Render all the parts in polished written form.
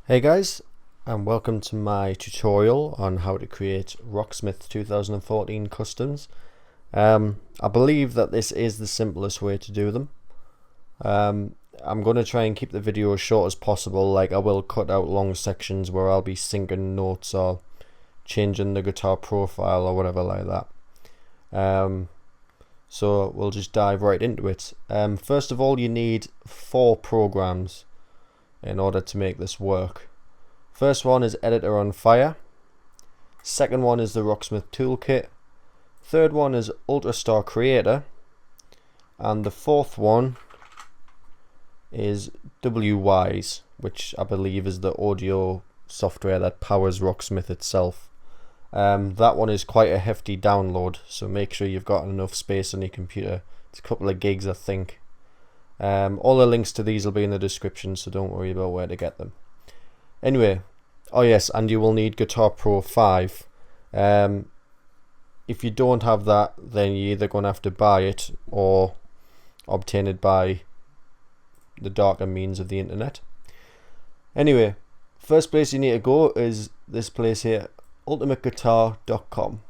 Hey guys, and welcome to my tutorial on how to create Rocksmith 2014 customs. I believe that this is the simplest way to do them. I'm going to try and keep the video as short as possible. Like, I will cut out long sections where I'll be syncing notes or changing the guitar profile or whatever like that. So we'll just dive right into it. First of all, you need 4 programs in order to make this work. First one is Editor on Fire. Second one is the Rocksmith Toolkit. Third one is Ultrastar Creator. And the fourth one is WWise, which I believe is the audio software that powers Rocksmith itself. That one is quite a hefty download, so make sure you've got enough space on your computer. It's a couple of gigs, I think. All the links to these will be in the description, so don't worry about where to get them. Anyway, oh yes, and you will need Guitar Pro 5. If you don't have that, then you're either going to have to buy it or obtain it by the darker means of the internet. Anyway, first place you need to go is this place here, ultimateguitar.com,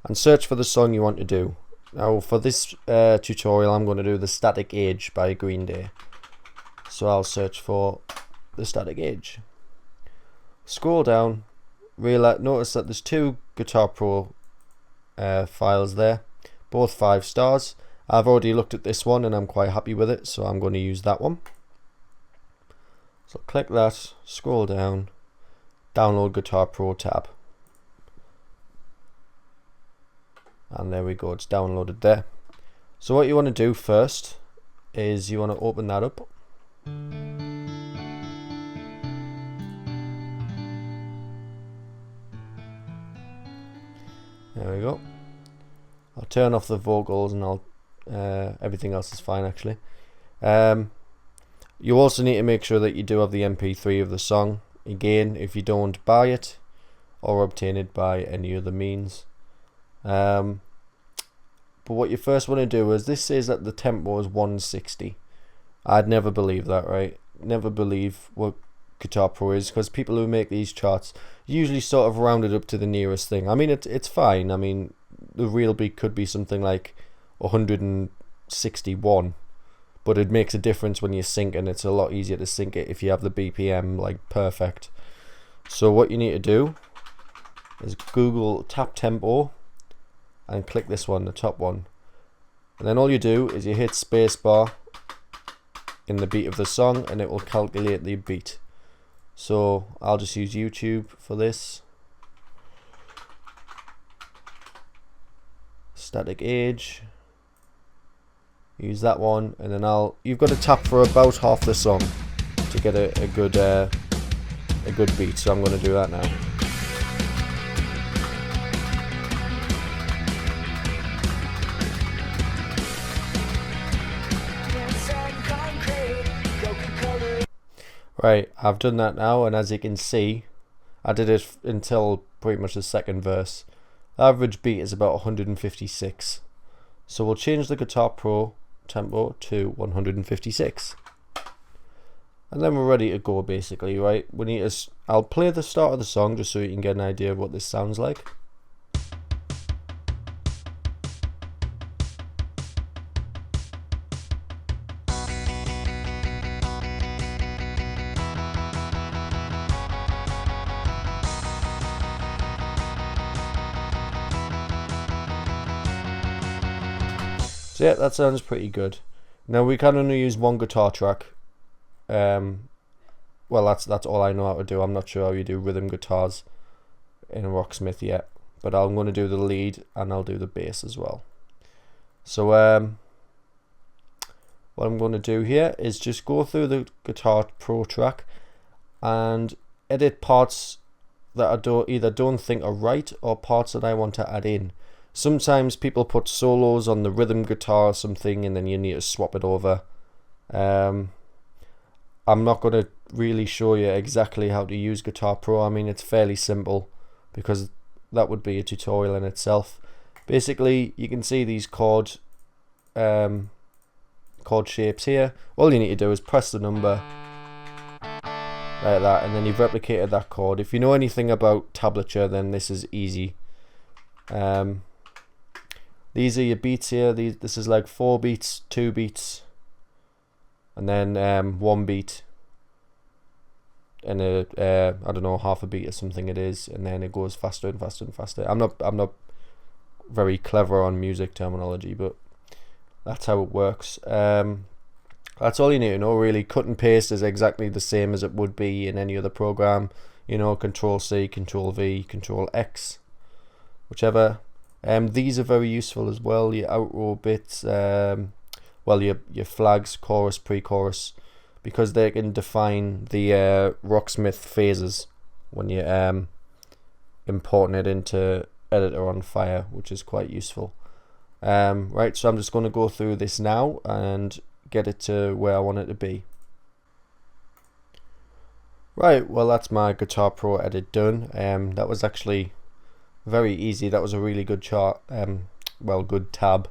and search for the song you want to do. Now for this tutorial I'm going to do the Static Age by Green Day. So I'll search for the Static Age. Scroll down, notice that there's 2 Guitar Pro files there, both 5 stars. I've already looked at this one and I'm quite happy with it, so I'm going to use that one. So click that, scroll down, download Guitar Pro tab. And there we go, it's downloaded there. So what you want to do first is you want to open that up. There we go. I'll turn off the vocals and everything else is fine actually. You also need to make sure that you do have the MP3 of the song. Again, if you don't, buy it or obtain it by any other means. But what you first want to do is, this says that the tempo is 160. I'd never believe that, right? Never believe what Guitar Pro is, because people who make these charts usually sort of round it up to the nearest thing. I mean, it's fine. I mean, the real beat could be something like 161, but it makes a difference when you sync, and it's a lot easier to sync it if you have the BPM like perfect. So what you need to do is Google tap tempo and click this one, the top one, and then all you do is you hit spacebar in the beat of the song and it will calculate the beat. So I'll just use YouTube for this. Static Age, use that one, and then you've got to tap for about half the song to get a good beat, so I'm going to do that now. Right, I've done that now, and as you can see, I did it until pretty much the second verse. The average beat is about 156. So we'll change the Guitar Pro tempo to 156. And then we're ready to go basically, right? I'll play the start of the song just so you can get an idea of what this sounds like. So yeah, that sounds pretty good. Now we can only use one guitar track. Well, that's all I know how to do. I'm not sure how you do rhythm guitars in Rocksmith yet, but I'm going to do the lead and I'll do the bass as well. So what I'm going to do here is just go through the Guitar Pro track and edit parts that I either don't think are right or parts that I want to add in. Sometimes people put solos on the rhythm guitar or something and then you need to swap it over. I'm not going to really show you exactly how to use Guitar Pro. I mean, it's fairly simple because that would be a tutorial in itself. Basically, you can see these chord chord shapes here. All you need to do is press the number, like that, and then you've replicated that chord. If you know anything about tablature, then this is easy. These are your beats here. This is like 4 beats, 2 beats, and then 1 beat, and I don't know, half a beat or something it is, and then it goes faster and faster and faster. I'm not very clever on music terminology, but that's how it works. That's all you need to know, really. Cut and paste is exactly the same as it would be in any other program. You know, Control C, Control V, Control X, whichever. These are very useful as well. Your outro bits, well, your flags, chorus, pre-chorus, because they can define the Rocksmith phases when you're importing it into Editor on Fire, which is quite useful. Right, so I'm just going to go through this now and get it to where I want it to be. Right, well, that's my Guitar Pro edit done. That was actually very easy. That was a really good chart, good tab.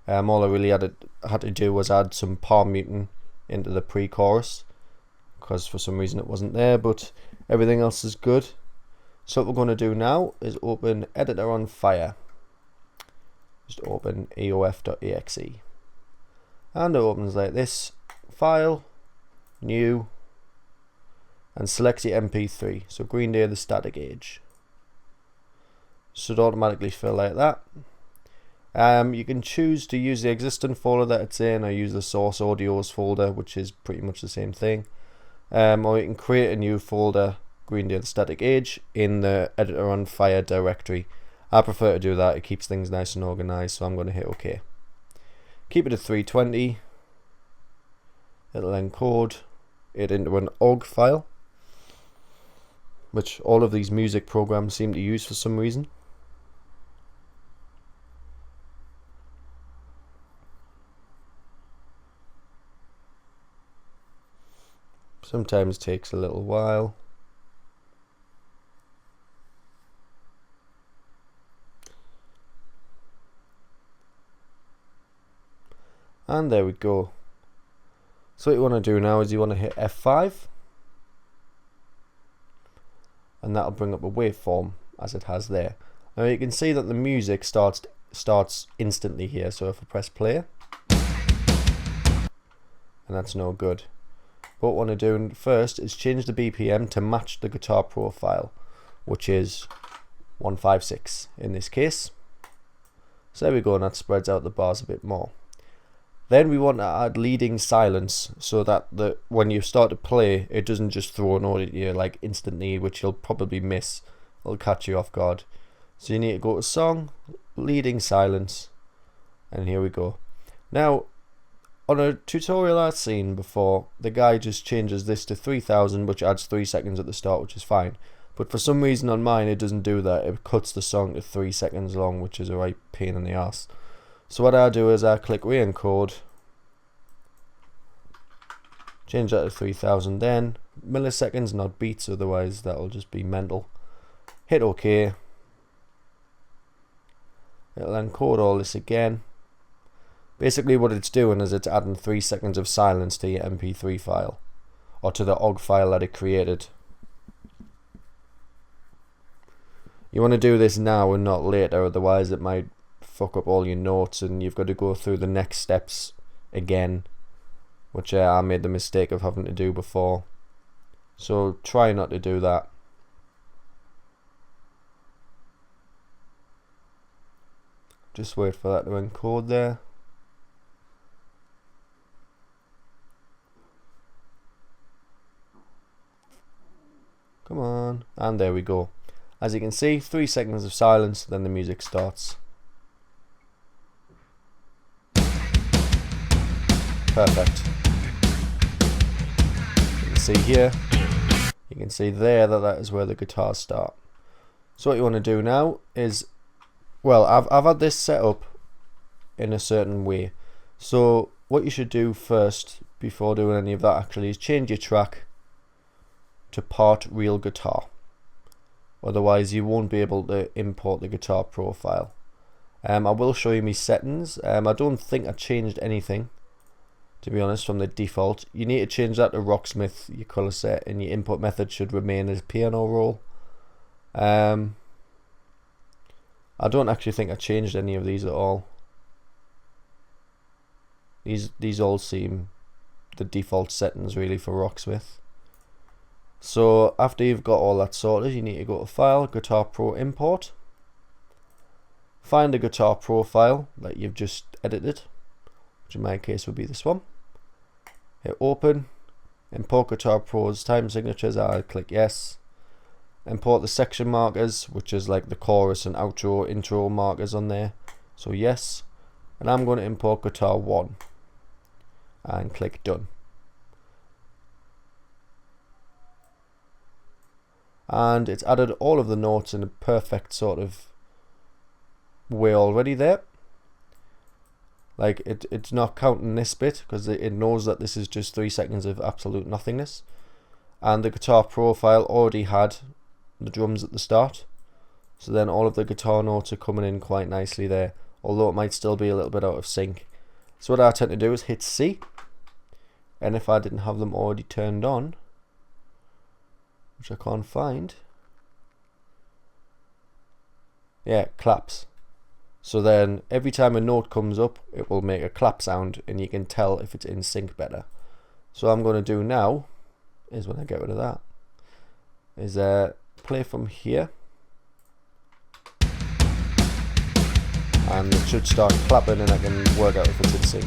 All I really had to do was add some palm muting into the pre-chorus, because for some reason it wasn't there, but everything else is good. So what we're going to do now is open Editor on Fire. Just open eof.exe, and it opens like this. File, new, and select your MP3. So Green Day, the Static Age. Should automatically fill like that. You can choose to use the existing folder that it's in, or use the source audios folder, which is pretty much the same thing. Or you can create a new folder, Green Day, the Static Age, in the Editor on Fire directory. I prefer to do that. It keeps things nice and organized, so I'm going to hit OK. Keep it at 320. It'll encode it into an OGG file, which all of these music programs seem to use for some reason. Sometimes takes a little while. And there we go. So what you want to do now is you want to hit F5, and that'll bring up a waveform as it has there. Now you can see that the music starts instantly here. So if I press play, and that's no good. What I want to do first is change the BPM to match the Guitar Pro file, which is 156 in this case. So there we go, and that spreads out the bars a bit more. Then we want to add leading silence, so that when you start to play, it doesn't just throw a note at you like instantly, which you'll probably miss. It'll catch you off guard. So you need to go to Song, Leading Silence, and here we go. Now, on a tutorial I've seen before, the guy just changes this to 3000, which adds 3 seconds at the start, which is fine. But for some reason on mine, it doesn't do that. It cuts the song to 3 seconds long, which is a right pain in the ass. So what I do is I click re-encode, change that to 3000, then milliseconds, not beats, otherwise that'll just be mental. Hit OK. It'll encode all this again. Basically what it's doing is it's adding 3 seconds of silence to your MP3 file, or to the OGG file that it created. You want to do this now and not later, otherwise it might fuck up all your notes and you've got to go through the next steps again, which I made the mistake of having to do before. So try not to do that. Just wait for that to encode there. Come on, and there we go. As you can see, 3 seconds of silence, then the music starts. Perfect. You can see here, you can see there that is where the guitars start. So what you want to do now is, well, I've had this set up in a certain way. So what you should do first, before doing any of that actually, is change your track to part real guitar. Otherwise you won't be able to import the Guitar Pro file. I will show you my settings. I don't think I changed anything to be honest, from the default. You need to change that to Rocksmith, your colour set, and your input method should remain as piano roll. I don't actually think I changed any of these at all. These all seem the default settings really for Rocksmith. So after you've got all that sorted, you need to go to File, Guitar Pro Import. Find the Guitar Pro file that you've just edited, which in my case would be this one. Hit Open. Import Guitar Pro's time signatures. I'll click yes. Import the section markers, which is like the chorus and outro, intro markers on there. So yes. And I'm going to import Guitar 1 and click Done. And it's added all of the notes in a perfect sort of way already there. Like it's not counting this bit because it knows that this is just 3 seconds of absolute nothingness. And the Guitar Pro file already had the drums at the start, so then all of the guitar notes are coming in quite nicely there, although it might still be a little bit out of sync. So what I tend to do is hit C, and if I didn't have them already turned on, which I can't find, yeah, claps. So then every time a note comes up, it will make a clap sound, and you can tell if it's in sync better. So what I'm going to do now is, when I get rid of that, is play from here, and it should start clapping, and I can work out if it's in sync.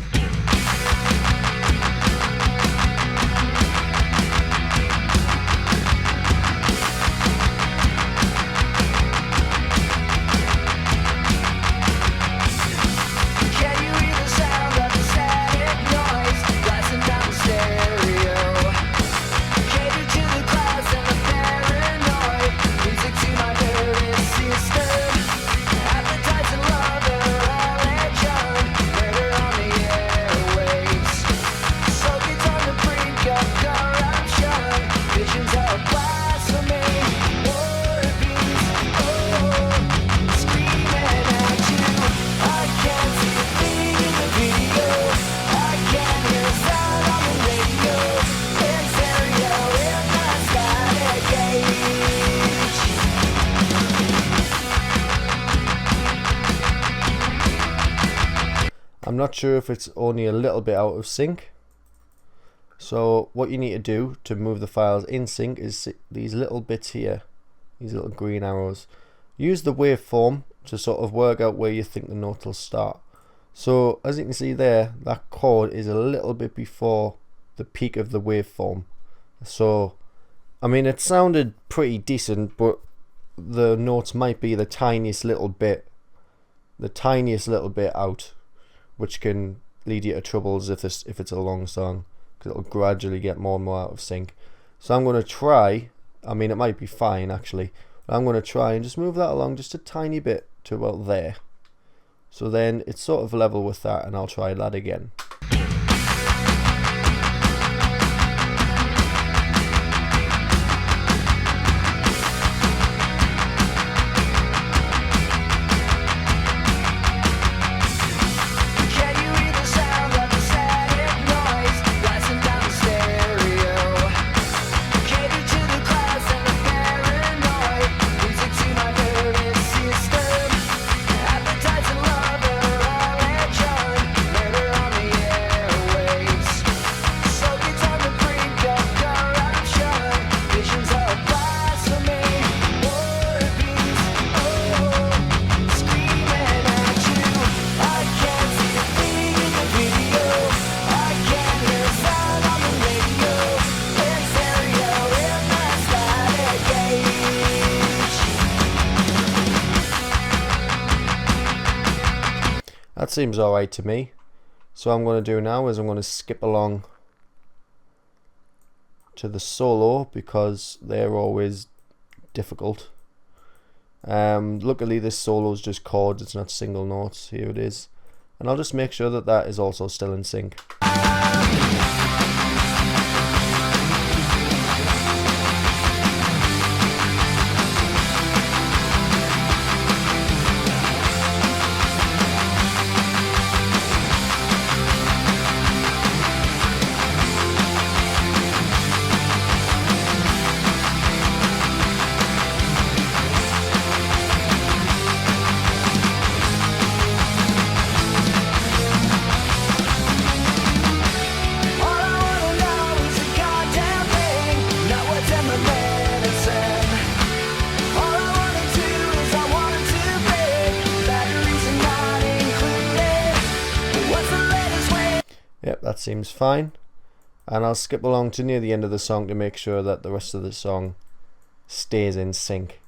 I'm not sure if it's only a little bit out of sync. So what you need to do to move the files in sync is these little bits here, these little green arrows. Use the waveform to sort of work out where you think the note will start. So as you can see there, that chord is a little bit before the peak of the waveform. So I mean, it sounded pretty decent, but the notes might be the tiniest little bit out, which can lead you to troubles if it's a long song, because it'll gradually get more and more out of sync. So I'm going to try, I mean it might be fine actually, but I'm going to try and just move that along just a tiny bit to about there. So then it's sort of level with that, and I'll try that again. That seems alright to me. So what I'm going to do now is I'm going to skip along to the solo, because they're always difficult. Luckily this solo is just chords, it's not single notes. Here it is. And I'll just make sure that that is also still in sync. seems fine. And I'll skip along to near the end of the song to make sure that the rest of the song stays in sync.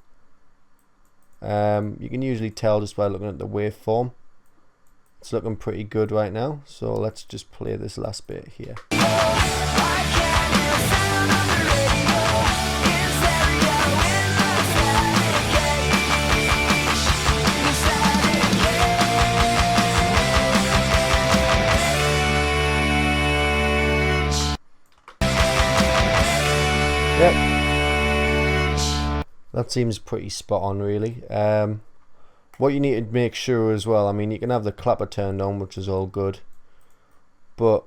You can usually tell just by looking at the waveform. It's looking pretty good right now, so let's just play this last bit here. Yep, that seems pretty spot on really. What you need to make sure as well, I mean, you can have the clapper turned on, which is all good, but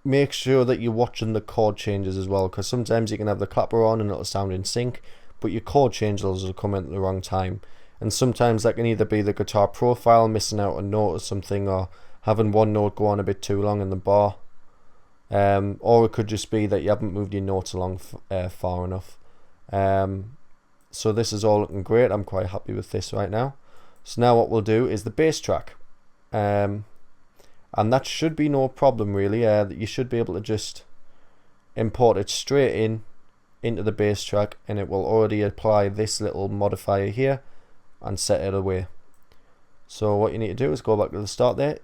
make sure that you're watching the chord changes as well, because sometimes you can have the clapper on and it'll sound in sync, but your chord changes will come in at the wrong time. And sometimes that can either be the guitar profile missing out a note or something, or having one note go on a bit too long in the bar. Or it could just be that you haven't moved your notes along far enough. So this is all looking great. I'm quite happy with this right now. So now what we'll do is the bass track. And that should be no problem really. That you should be able to just import it straight into the bass track, and it will already apply this little modifier here and set it away. So what you need to do is go back to the start there,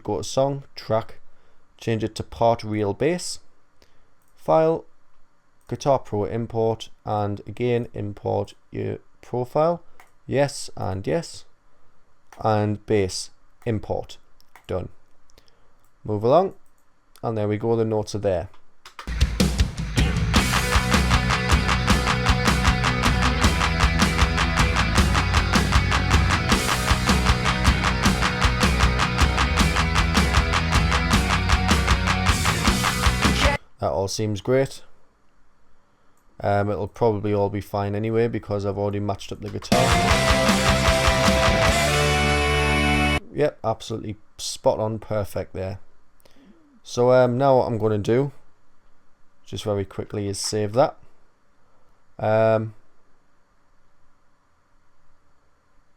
go to song, track, change it to part real bass, file, Guitar Pro import, and again import your profile, yes, and bass import. Done. Move along, and there we go, the notes are there. That all seems great. It'll probably all be fine anyway because I've already matched up the guitar. Yep, absolutely spot on, perfect there. So now what I'm going to do, just very quickly, is save that.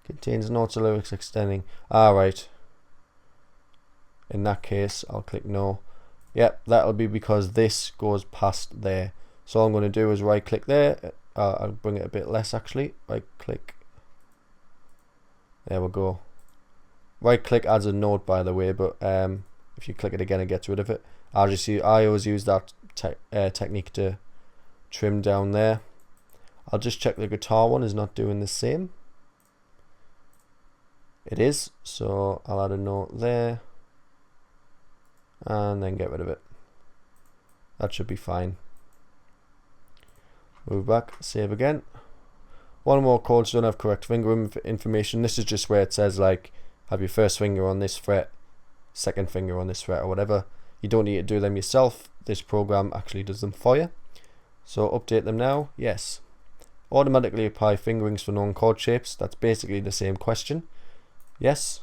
Contains notes or lyrics extending. Alright. In that case, I'll click no. Yep, that'll be because this goes past there. So all I'm going to do is right click there. I'll bring it a bit less actually. Right click. There we go. Right click adds a note, by the way, but if you click it again it gets rid of it. I always use that technique to trim down there. I'll just check the guitar one is not doing the same. It is, so I'll add a note there and then get rid of it. That should be fine. Move back, save again. One more chords don't have correct finger information. This is just where it says like have your first finger on this fret, second finger on this fret, or whatever. You don't need to do them yourself. This program actually does them for you. So update them now. Yes. Automatically apply fingerings for known chord shapes. That's basically the same question. Yes.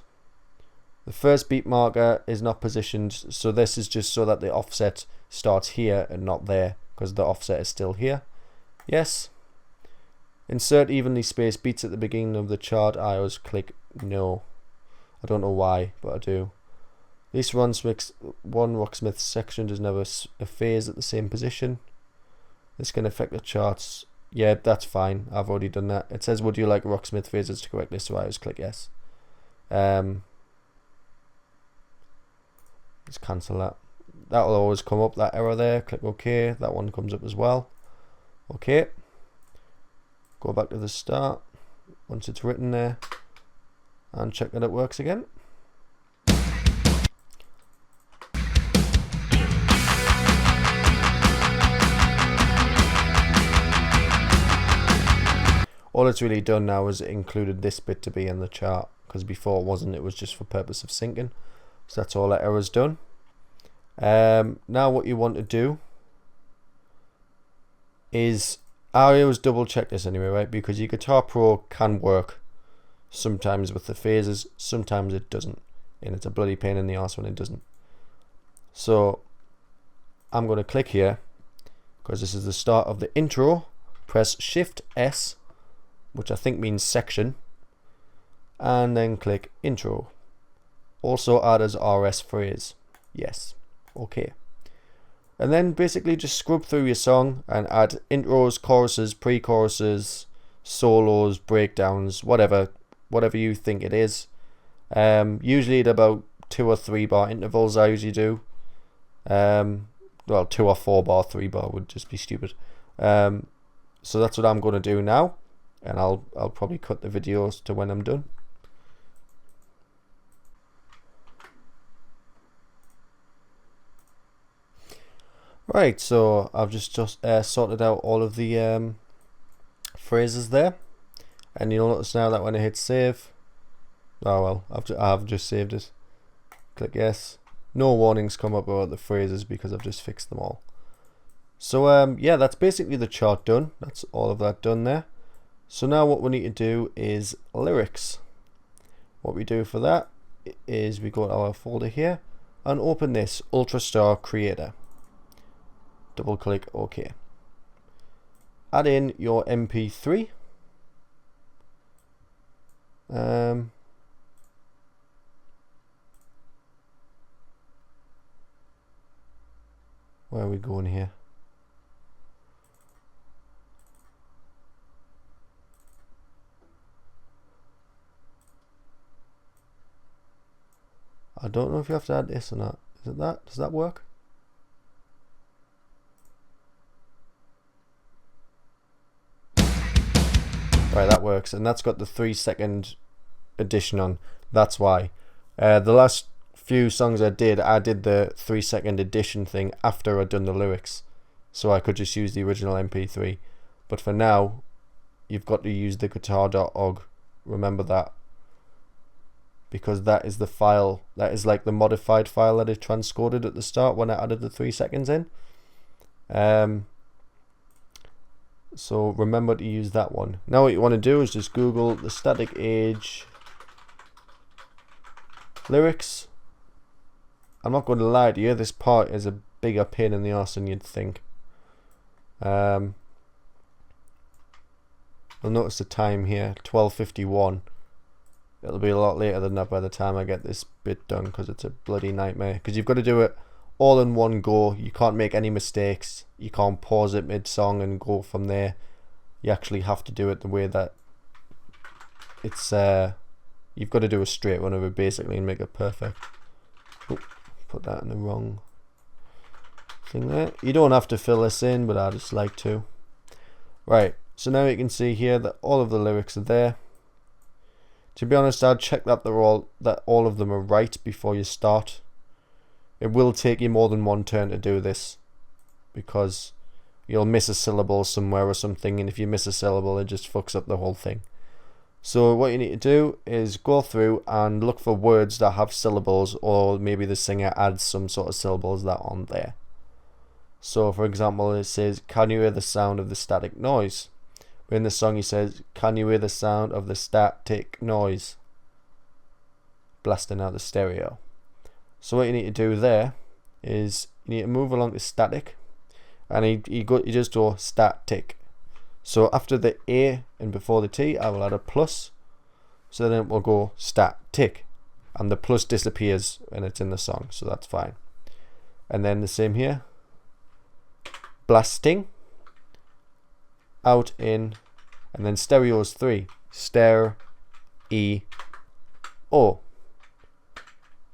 The first beat marker is not positioned, so this is just so that the offset starts here and not there, because the offset is still here. Yes. Insert evenly spaced beats at the beginning of the chart. I always click no. I don't know why, but I do. This one Rocksmith section does never a phase at the same position. This can affect the charts. Yeah, that's fine. I've already done that. It says, would you like Rocksmith phases to correct this? So I always click yes. Let's cancel that. That will always come up, that error there. Click OK. That one comes up as well. OK. Go back to the start once it's written there and check that it works again. All it's really done now is it included this bit to be in the chart, because before it wasn't, it was just for purpose of syncing. So that's all that error's done. Now what you want to do is, I always double check this anyway, right? Because your Guitar Pro can work sometimes with the phases, sometimes it doesn't, and it's a bloody pain in the arse when it doesn't. So I'm going to click here because this is the start of the intro. Press Shift S, which I think means section, and then click intro. Also add as RS phrase. Yes. OK. And then basically just scrub through your song and add intros, choruses, pre-choruses, solos, breakdowns, whatever you think it is. Usually at about 2 or 3 bar intervals I usually do. Well, 2 or 4 bar, 3 bar would just be stupid. So that's what I'm going to do now, and I'll probably cut the videos to when I'm done. Right, so I've just sorted out all of the phrases there, and you'll notice now that when I hit save, oh well, I've just saved it. Click yes. No warnings come up about the phrases because I've just fixed them all. So yeah, that's basically the chart done. That's all of that done there. So now what we need to do is lyrics. What we do for that is we go to our folder here and open this Ultrastar Creator. Double click OK. Add in your MP3. Where are we going here? I don't know if you have to add this or not. Is it that? Does that work? Right, that works, and that's got the 3-second addition on. That's why. The last few songs I did the 3-second addition thing after I'd done the lyrics, so I could just use the original MP3. But for now, you've got to use the guitar.ogg. Remember that, because that is the file, that is like the modified file that it transcoded at the start when I added the 3 seconds in. So remember to use that one. Now what you want to do is just Google the Static Age lyrics. I'm not going to lie to you, this part is a bigger pain in the arse than you'd think. You'll notice the time here, 12:51. It'll be a lot later than that by the time I get this bit done, because it's a bloody nightmare. Because you've got to do it all in one go. You can't make any mistakes. You can't pause it mid-song and go from there. You actually have to do it the way that it's you've got to do a straight run of it basically and make it perfect. Oh, put that in the wrong thing there. You don't have to fill this in, but I just like to. Right, so now you can see here that all of the lyrics are there. To be honest, I'd check that all of them are right before you start. It will take you more than one turn to do this, because you'll miss a syllable somewhere or something, and if you miss a syllable it just fucks up the whole thing. So what you need to do is go through and look for words that have syllables, or maybe the singer adds some sort of syllables that aren't there. So for example, it says, can you hear the sound of the static noise? But in the song he says, can you hear the sound of the static noise blasting out the stereo? So what you need to do there is you need to move along to static, and you just go static. So after the A and before the T, I will add a plus, so then it will go static, and the plus disappears when it's in the song, so that's fine. And then the same here, blasting, out, in, and then stereo is 3, ster, E, O.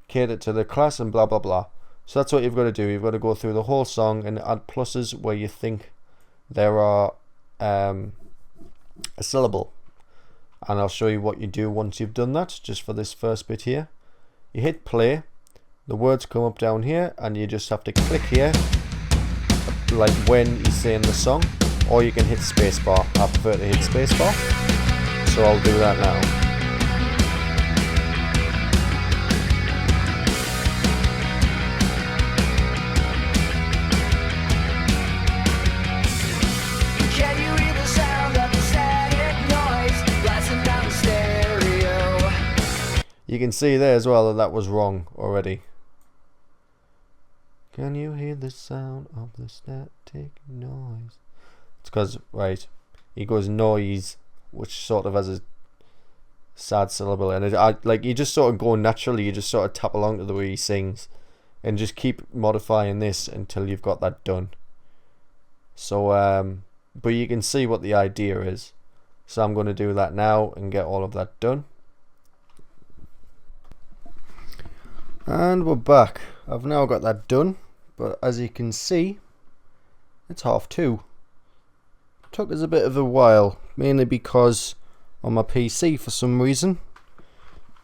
Cater to the class and blah blah blah. So that's what you've got to do. You've got to go through the whole song and add pluses where you think there are a syllable, and I'll show you what you do once you've done that. Just for this first bit here, you hit play, the words come up down here, and you just have to click here like when you're saying the song, or you can hit spacebar. I prefer to hit spacebar, so I'll do that now. You can see there as well that that was wrong already. Can you hear the sound of the static noise? It's because, right, he goes noise, which sort of has a sad syllable, and like you just sort of go naturally, you just sort of tap along to the way he sings, and just keep modifying this until you've got that done. So but you can see what the idea is. So I'm going to do that now and get all of that done. And we're back. I've now got that done, but as you can see, it's 2:30. Took us a bit of a while, mainly because on my PC for some reason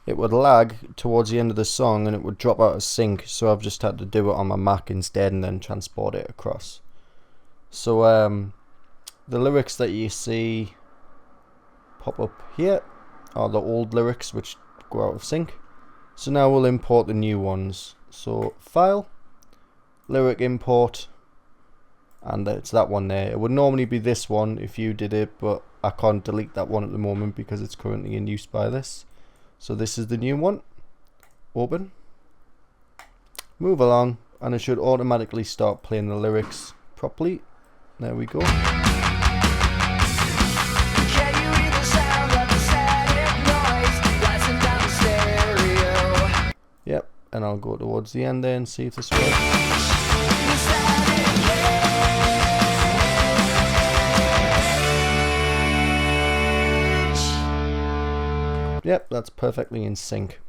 it would lag towards the end of the song and it would drop out of sync, so I've just had to do it on my Mac instead and then transport it across. So the lyrics that you see pop up here are the old lyrics which go out of sync. So now we'll import the new ones. So file, lyric import, and it's that one there. It would normally be this one if you did it, but I can't delete that one at the moment because it's currently in use by this. So this is the new one. Open, move along, and it should automatically start playing the lyrics properly. There we go. Yep, and I'll go towards the end there and see if this works. Yep, that's perfectly in sync.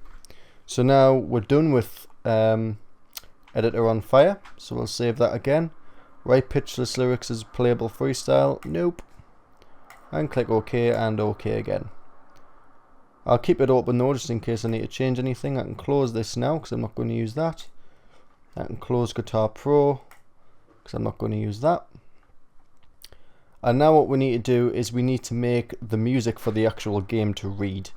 So now we're done with editor on fire, so we'll save that again. Right pitchless lyrics as playable freestyle, nope. And click OK and OK again. I'll keep it open though, just in case I need to change anything. I can close this now because I'm not going to use that. I can close Guitar Pro because I'm not going to use that. And now what we need to do is we need to make the music for the actual game to read.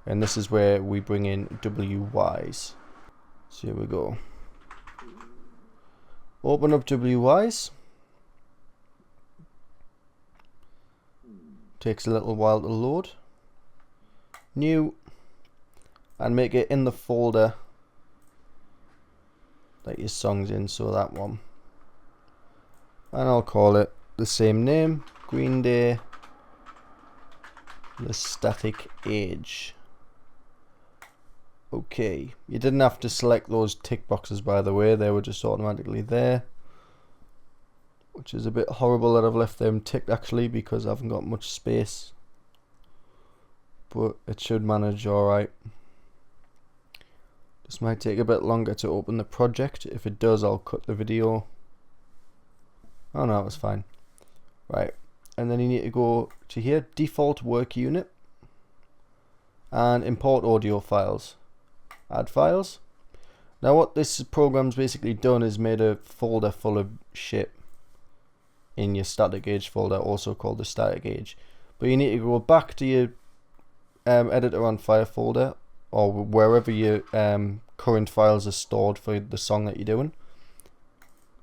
And this is where we bring in WWise. So here we go. Open up WWise. Takes a little while to load. New, and make it in the folder that your song's in, so that one. And I'll call it the same name, Green Day, The Static Age. Okay, you didn't have to select those tick boxes, by the way, they were just automatically there, which is a bit horrible that I've left them ticked actually because I haven't got much space. But it should manage alright. This might take a bit longer to open the project. If it does, I'll cut the video. Oh no, it was fine. Right, and then you need to go to here, default work unit, and import audio files. Add files. Now what this program's basically done is made a folder full of shit in your static age folder, also called the static age. But you need to go back to your editor on fire folder, or wherever your current files are stored for the song that you're doing.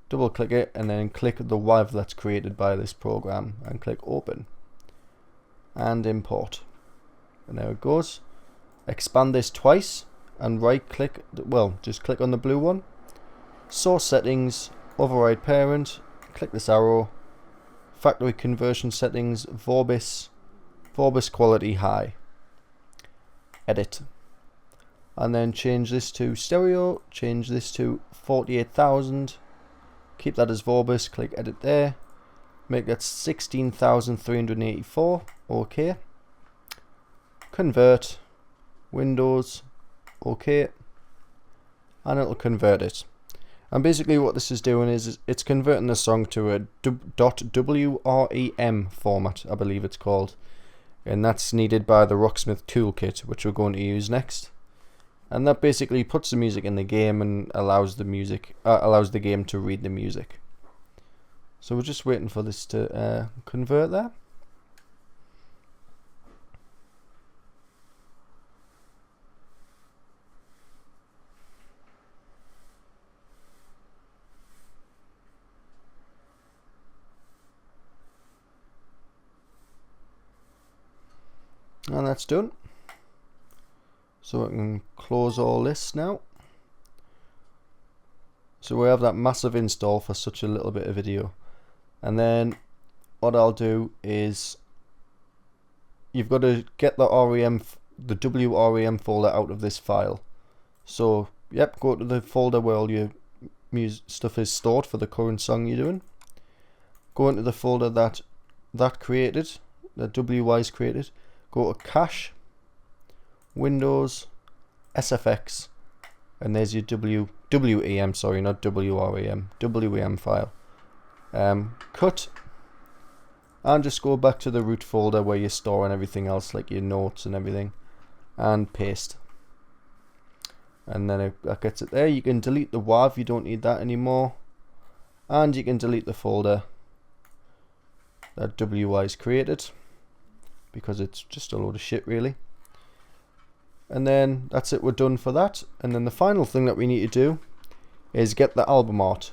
Double click it and then click the WAV that's created by this program and click open and import, and there it goes. Expand this twice and right click, well, just click on the blue one, source settings, override parent, click this arrow, factory conversion settings, Vorbis quality high. Edit, and then change this to stereo, change this to 48,000, keep that as Vorbis, click edit there, make that 16,384, OK, convert, Windows, OK, and it'll convert it. And basically what this is doing is it's converting the song to a .wrem format, I believe it's called. And that's needed by the Rocksmith Toolkit, which we're going to use next. And that basically puts the music in the game and allows the game to read the music. So we're just waiting for this to convert there. And that's done. So I can close all this now. So we have that massive install for such a little bit of video. And then what I'll do is you've got to get the WREM folder out of this file. So yep, go to the folder where all your stuff is stored for the current song you're doing. Go into the folder that created, that WWise created. Go to Cache, Windows, SFX, and there's your WEM, sorry, not WREM, WEM file. Cut, and just go back to the root folder where you're storing everything else, like your notes and everything, and paste. And then that gets it there. You can delete the WAV, you don't need that anymore, and you can delete the folder that WWise created, because it's just a load of shit really. And then that's it, we're done for that. And then the final thing that we need to do is get the album art.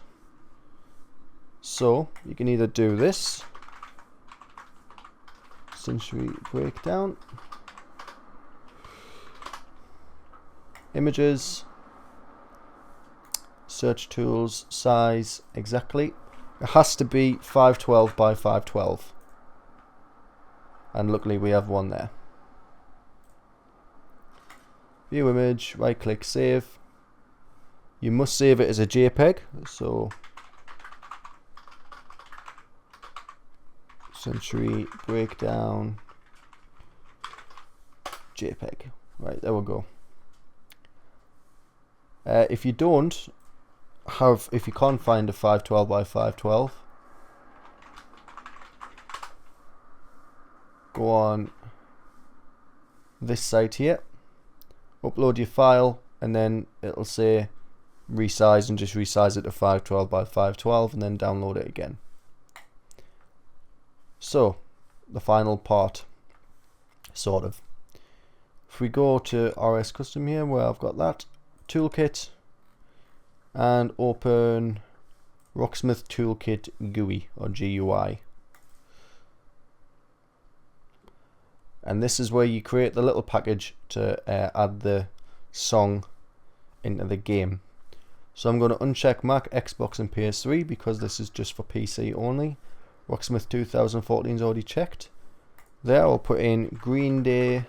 So you can either do this, Century Breakdown, images, search tools, size, exactly. It has to be 512 by 512. And luckily we have one there. View image, right click, save. You must save it as a JPEG, so Century Breakdown JPEG. Right, there we go. If you don't have, if you can't find a 512 by 512, go on this site here, upload your file, and then it'll say resize, and just resize it to 512 by 512 and then download it again. So the final part, sort of. If we go to RS Custom here, where I've got that Toolkit, and open Rocksmith Toolkit GUI or GUI. And this is where you create the little package to add the song into the game. So I'm going to uncheck Mac, Xbox and PS3 because this is just for PC only. Rocksmith 2014 is already checked. There I'll put in Green Day,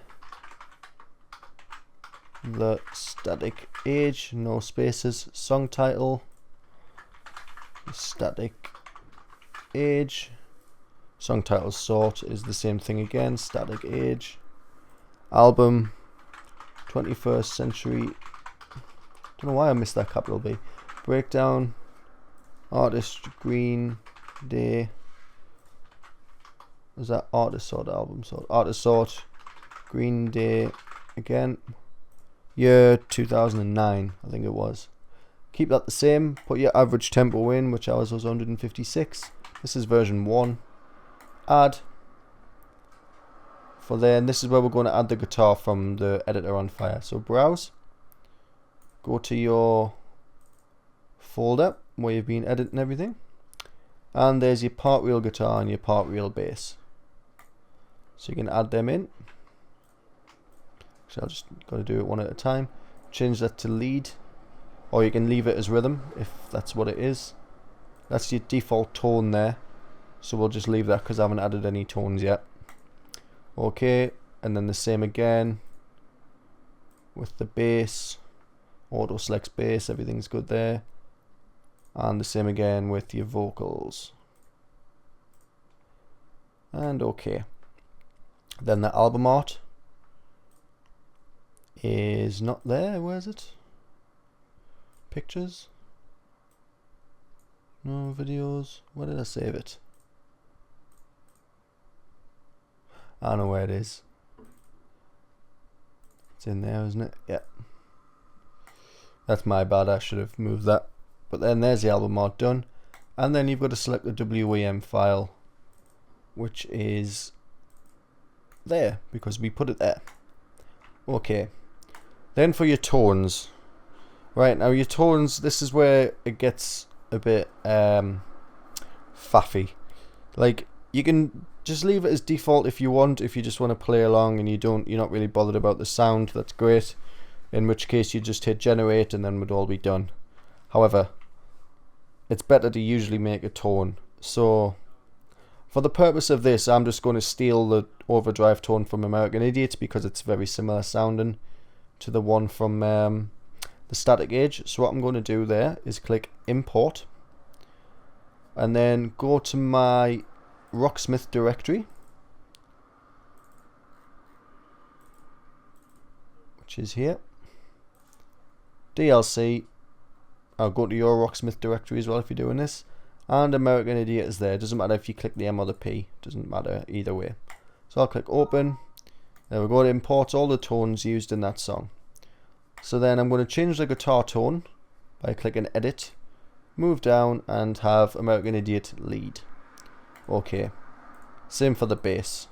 the static age, no spaces, song title, static age, song title sort is the same thing again, static age, album 21st century, don't know why I missed that capital B, breakdown, artist Green Day, is that artist sort, album sort, artist sort, Green Day again, year 2009 I think it was. Keep that the same, put your average tempo in, which ours was 156. This is version 1. Add for there, and this is where we're going to add the guitar from the editor on Fire. So browse, go to your folder where you've been editing everything, and there's your part reel guitar and your part reel bass. So you can add them in. So I'll just got to do it one at a time. Change that to lead, or you can leave it as rhythm if that's what it is. That's your default tone there, so we'll just leave that because I haven't added any tones yet. Okay, and then the same again with the bass, auto selects bass, everything's good there, and the same again with your vocals, and okay. Then the album art is not there. Where is it? Pictures? No, videos. Where did I save it? I don't know where it is. It's in there, isn't it? Yeah. That's my bad. I should have moved that. But then there's the album art done. And then you've got to select the WEM file, which is there because we put it there. Okay. Then for your tones. Right, now your tones, this is where it gets a bit faffy. Like, you can just leave it as default if you want, if you just want to play along and you're not really bothered about the sound, that's great. In which case you just hit generate and then we'd all be done. However, it's better to usually make a tone. So for the purpose of this, I'm just going to steal the overdrive tone from American Idiot because it's very similar sounding to the one from the the static age. So what I'm going to do there is click import and then go to my Rocksmith directory, which is here. DLC, I'll go to your Rocksmith directory as well if you're doing this, and American Idiot is there. It doesn't matter if you click the M or the P, doesn't matter either way. So I'll click open. There we go, it imports all the tones used in that song. So then I'm going to change the guitar tone by clicking edit, move down and have American Idiot lead. Okay, same for the bass.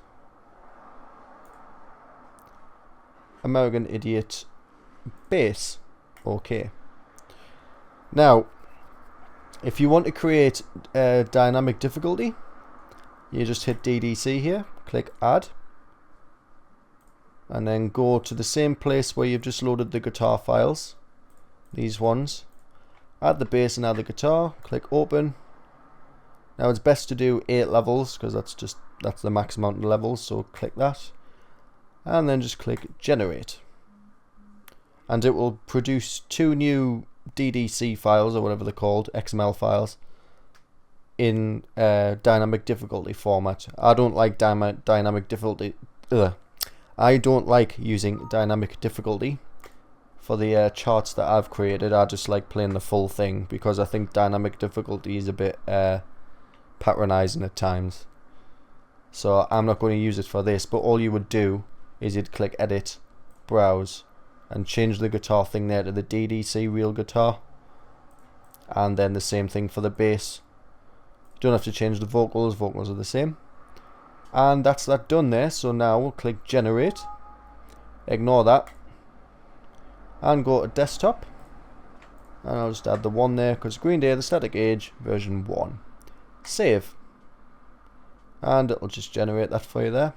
American Idiot bass. Okay. Now, if you want to create a dynamic difficulty, you just hit DDC here, click add, and then go to the same place where you've just loaded the guitar files, these ones, add the bass and add the guitar, click open. Now it's best to do 8 levels because that's the max amount of levels, so click that and then just click generate, and it will produce 2 new DDC files or whatever they're called, XML files, in dynamic difficulty format. I don't like dynamic difficulty. I don't like using dynamic difficulty for the charts that I've created. I just like playing the full thing because I think dynamic difficulty is a bit patronizing at times. So I'm not going to use it for this, but all you would do is you'd click edit, browse, and change the guitar thing there to the DDC real guitar, and then the same thing for the bass. You don't have to change the vocals are the same. And that's that done there. So now we'll click generate, ignore that, and go to desktop, and I'll just add the 1 there because Green Day the static age version 1. Save, and it'll just generate that for you there,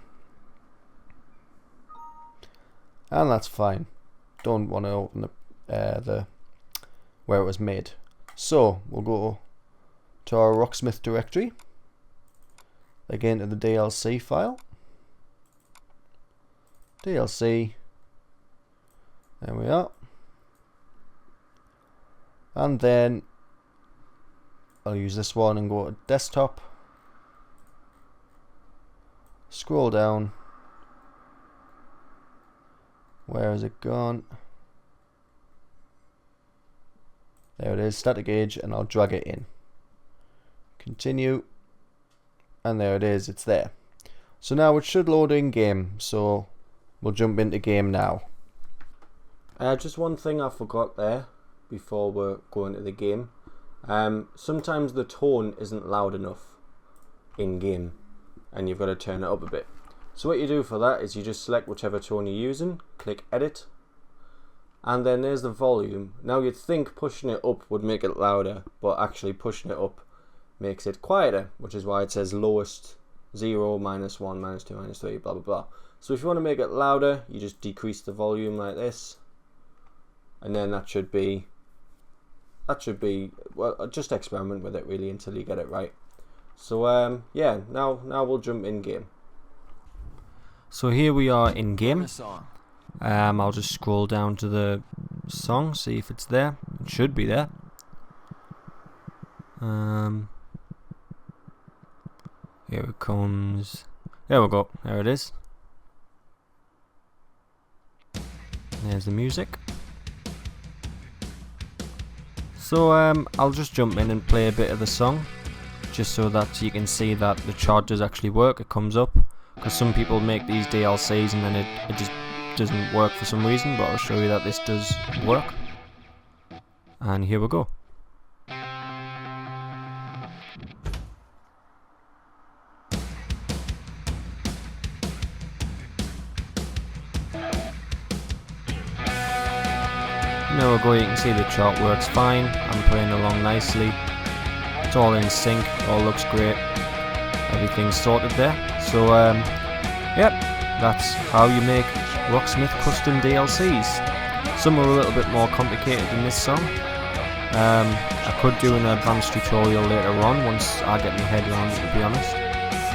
and that's fine. Don't want to open the where it was made. So we'll go to our Rocksmith directory, again to the DLC file, DLC, there we are, and then I'll use this one and go to desktop, scroll down, where has it gone? There it is, static age, and I'll drag it in. Continue, and there it is, it's there. So now it should load in game, so we'll jump into game now. Just one thing I forgot there before we're going to the game. Sometimes the tone isn't loud enough in game and you've got to turn it up a bit. So what you do for that is you just select whichever tone you're using, click edit, and then there's the volume. Now you'd think pushing it up would make it louder, but actually pushing it up makes it quieter, which is why it says lowest 0, -1, -2, -3, blah blah blah. So if you want to make it louder, you just decrease the volume like this, and then that should be well, just experiment with it really until you get it right. So yeah, now we'll jump in game. So here we are in game. I'll just scroll down to the song, see if it's there. It should be there. Here it comes. There we go. There it is. There's the music. So I'll just jump in and play a bit of the song, just so that you can see that the chart does actually work. It comes up, because some people make these DLCs and then it just doesn't work for some reason, but I'll show you that this does work. And here we go. There we go, you can see the chart works fine. I'm playing along nicely. It's all in sync, all looks great. Everything's sorted there. So yep, that's how you make Rocksmith custom DLCs. Some are a little bit more complicated than this song. I could do an advanced tutorial later on once I get my head around it, to be honest.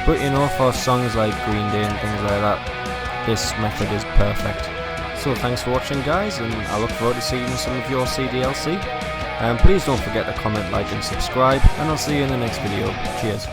But you know, for songs like Green Day and things like that, this method is perfect. So thanks for watching, guys, and I look forward to seeing some of your CDLC. Please don't forget to comment, like and subscribe, and I'll see you in the next video. Cheers.